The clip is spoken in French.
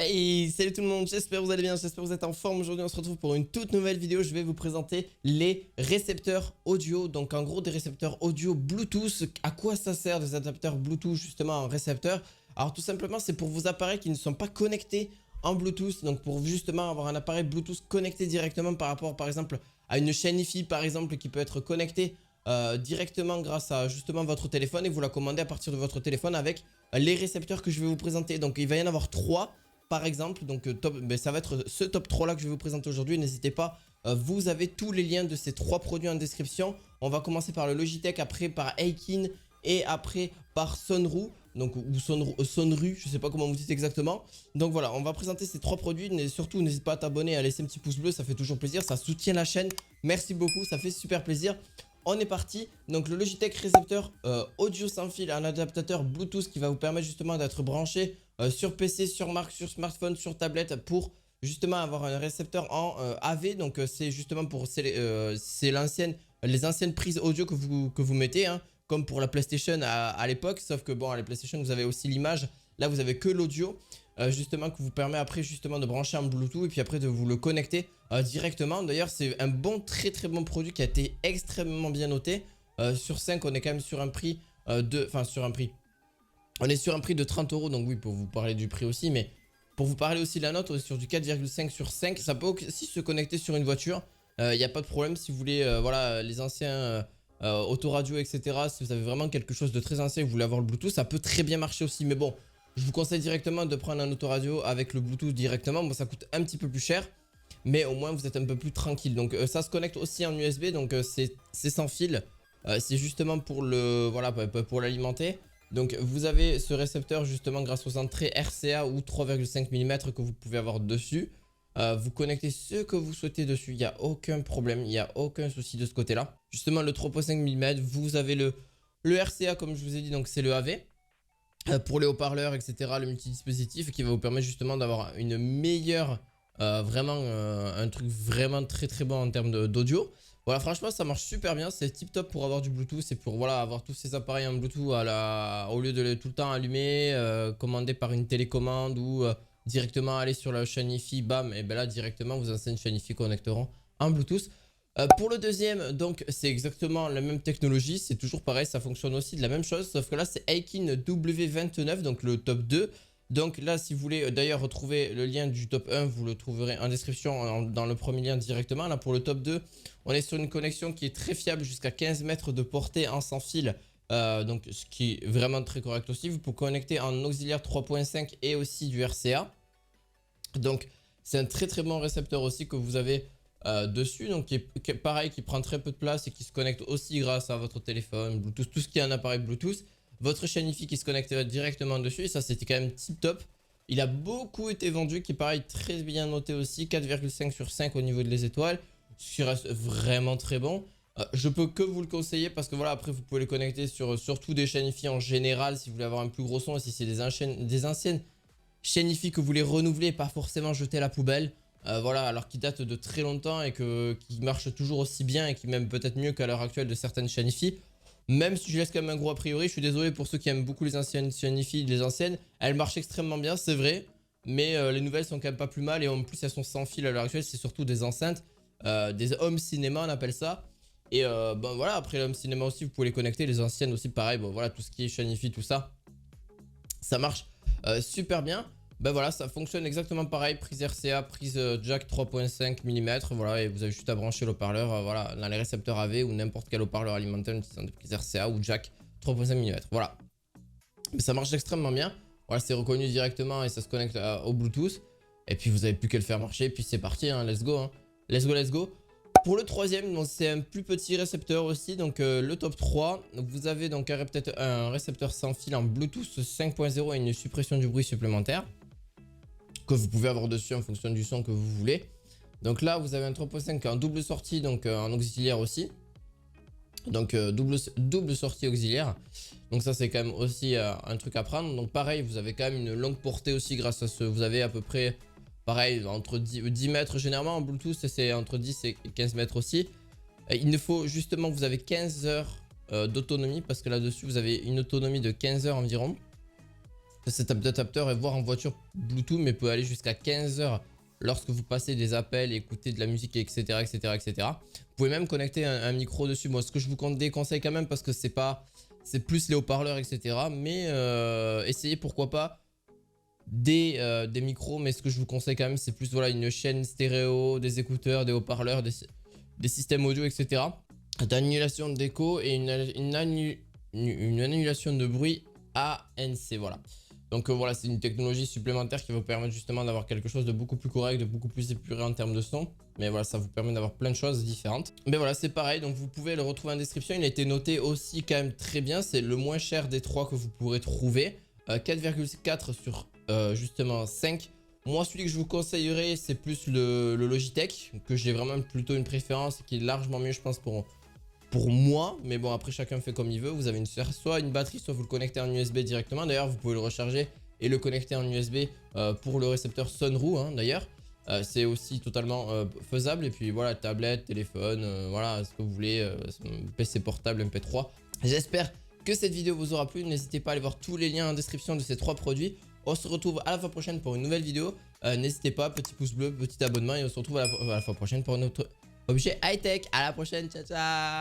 Hey, salut tout le monde, j'espère que vous allez bien, j'espère que vous êtes en forme. Aujourd'hui on se retrouve pour une toute nouvelle vidéo. Je vais vous présenter les récepteurs audio. Donc en gros des récepteurs audio Bluetooth. À quoi ça sert des adapteurs Bluetooth justement en récepteur? Alors tout simplement c'est pour vos appareils qui ne sont pas connectés en Bluetooth. Donc pour justement avoir un appareil Bluetooth connecté directement par rapport par exemple à une chaîne Wi-Fi par exemple qui peut être connectée directement grâce à justement votre téléphone. Et vous la commandez à partir de votre téléphone avec les récepteurs que je vais vous présenter. Donc il va y en avoir 3 par exemple, donc ça va être ce top 3 là que je vais vous présenter aujourd'hui. N'hésitez pas, vous avez tous les liens de ces 3 produits en description. On va commencer par le Logitech, après par Aikin et après par Sonru. Donc, ou Sonru, je sais pas comment vous dites exactement. Donc voilà, on va présenter ces 3 produits. Mais surtout, n'hésite pas à t'abonner, à laisser un petit pouce bleu, ça fait toujours plaisir, ça soutient la chaîne. Merci beaucoup, ça fait super plaisir. On est parti. Donc le Logitech récepteur audio sans fil, un adaptateur Bluetooth qui va vous permettre justement d'être branché sur PC, sur Mac, sur smartphone, sur tablette pour justement avoir un récepteur en AV. Donc c'est justement pour c'est les anciennes prises audio que vous mettez, hein, comme pour la PlayStation à l'époque. Sauf que bon, à la PlayStation vous avez aussi l'image. Là vous avez que l'audio. Justement qui vous permet après justement de brancher en Bluetooth et puis après de vous le connecter directement. D'ailleurs c'est un très bon produit qui a été extrêmement bien noté. Sur 5 on est quand même sur un prix on est sur un prix de 30 euros. Donc oui, pour vous parler du prix aussi, mais pour vous parler aussi de la note, on est sur du 4,5 sur 5. Ça peut aussi se connecter sur une voiture, il n'y a pas de problème si vous voulez. Voilà, les anciens autoradio etc, si vous avez vraiment quelque chose de très ancien et vous voulez avoir le Bluetooth, ça peut très bien marcher aussi. Mais bon, je vous conseille directement de prendre un autoradio avec le Bluetooth directement. Bon, ça coûte un petit peu plus cher, mais au moins vous êtes un peu plus tranquille. Donc ça se connecte aussi en USB, donc c'est sans fil. C'est justement pour pour l'alimenter. Donc vous avez ce récepteur justement grâce aux entrées RCA ou 3,5 mm que vous pouvez avoir dessus. Vous connectez ce que vous souhaitez dessus, il n'y a aucun problème, il n'y a aucun souci de ce côté là. Justement le 3,5 mm, vous avez le RCA comme je vous ai dit, donc c'est le AV. Pour les haut-parleurs etc, le multidispositif qui va vous permettre justement d'avoir une meilleure un truc vraiment très bon en termes d'audio. Voilà, franchement ça marche super bien, c'est tip top pour avoir du Bluetooth et pour voilà avoir tous ces appareils en Bluetooth au lieu de les tout le temps allumer, commander par une télécommande ou directement aller sur la chaîne Wi-Fi, bam, et ben là directement vos anciennes chaînes Wi-Fi connecteront en Bluetooth. Pour le deuxième, donc c'est exactement la même technologie, c'est toujours pareil, ça fonctionne aussi de la même chose, sauf que là c'est Aikin W29, donc le top 2. Donc là si vous voulez d'ailleurs retrouver le lien du top 1, vous le trouverez en description dans le premier lien directement. Là pour le top 2, on est sur une connexion qui est très fiable jusqu'à 15 mètres de portée en sans fil. Donc ce qui est vraiment très correct aussi. Vous pouvez connecter en auxiliaire 3.5 et aussi du RCA. Donc c'est un très bon récepteur aussi que vous avez dessus, donc qui est pareil, qui prend très peu de place et qui se connecte aussi grâce à votre téléphone, Bluetooth, tout ce qui est un appareil Bluetooth. Votre chaîne Wi-Fi qui se connecterait directement dessus, et ça c'était quand même tip top. Il a beaucoup été vendu, qui est pareil très bien noté aussi, 4,5 sur 5 au niveau de les étoiles, ce qui reste vraiment très bon. Je peux que vous le conseiller parce que voilà, après vous pouvez le connecter sur surtout des chaînes Wi-Fi en général si vous voulez avoir un plus gros son, et si c'est des anciennes chaîne Wi-Fi que vous voulez renouveler, pas forcément jeter à la poubelle. Voilà, alors qui date de très longtemps et qui marche toujours aussi bien et qui même peut-être mieux qu'à l'heure actuelle de certaines chaînes Wi-Fi. Même si je laisse quand même un gros a priori, je suis désolé pour ceux qui aiment beaucoup les anciennes chaînes Wi-Fi, les anciennes, elles marchent extrêmement bien, c'est vrai. Mais les nouvelles sont quand même pas plus mal, et en plus elles sont sans fil à l'heure actuelle, c'est surtout des enceintes, des home cinéma on appelle ça. Et bon voilà, après l'home cinéma aussi vous pouvez les connecter, les anciennes aussi pareil, bon voilà, tout ce qui est chaîne Wi-Fi, tout ça, ça marche super bien. Ben voilà, ça fonctionne exactement pareil, prise RCA, prise jack 3.5 mm, voilà, et vous avez juste à brancher l'haut-parleur voilà, dans les récepteurs AV ou n'importe quel haut-parleur alimenté en utilisant des prises RCA ou jack 3.5 mm, voilà. Mais ça marche extrêmement bien, voilà, c'est reconnu directement et ça se connecte au Bluetooth, et puis vous avez plus qu'à le faire marcher, puis c'est parti, hein, let's go, hein. Let's go. Pour le troisième, c'est un plus petit récepteur aussi, donc le top 3. Donc vous avez donc un récepteur sans fil en Bluetooth 5.0 et une suppression du bruit supplémentaire que vous pouvez avoir dessus en fonction du son que vous voulez. Donc là vous avez un 3.5 en double sortie, donc en auxiliaire aussi. Donc double sortie auxiliaire. Donc ça c'est quand même aussi un truc à prendre. Donc pareil, vous avez quand même une longue portée aussi grâce à ce. Vous avez à peu près pareil entre 10 mètres généralement en Bluetooth, c'est entre 10 et 15 mètres aussi. Il ne faut justement, vous avez 15 heures d'autonomie parce que là-dessus vous avez une autonomie de 15 heures environ. cet adaptateur et voir en voiture Bluetooth, mais peut aller jusqu'à 15 heures lorsque vous passez des appels, écoutez de la musique, etc. etc., etc. Vous pouvez même connecter un micro dessus. Moi, ce que je vous déconseille quand même, parce que c'est plus les haut-parleurs, etc. Mais essayez pourquoi pas des micros, mais ce que je vous conseille quand même, c'est plus voilà, une chaîne stéréo, des écouteurs, des haut-parleurs, des systèmes audio, etc. D'annulation d'écho et une annulation de bruit ANC, voilà. Donc voilà, c'est une technologie supplémentaire qui va vous permettre justement d'avoir quelque chose de beaucoup plus correct, de beaucoup plus épuré en termes de son. Mais voilà, ça vous permet d'avoir plein de choses différentes. Mais voilà, c'est pareil, donc vous pouvez le retrouver en description. Il a été noté aussi quand même très bien. C'est le moins cher des 3 que vous pourrez trouver. 4,4 sur justement 5. Moi, celui que je vous conseillerais, c'est plus le Logitech, que j'ai vraiment plutôt une préférence, qui est largement mieux, je pense, pour moi. Mais bon, après, chacun fait comme il veut. Vous avez soit une batterie, soit vous le connectez en USB directement. D'ailleurs, vous pouvez le recharger et le connecter en USB pour le récepteur Sunroo, hein, d'ailleurs. C'est aussi totalement faisable. Et puis voilà, tablette, téléphone, voilà, ce que vous voulez, PC portable, MP3. J'espère que cette vidéo vous aura plu. N'hésitez pas à aller voir tous les liens en description de ces 3 produits. On se retrouve à la fois prochaine pour une nouvelle vidéo. N'hésitez pas, petit pouce bleu, petit abonnement. Et on se retrouve à la fois prochaine pour un autre objet high-tech. À la prochaine, ciao ciao.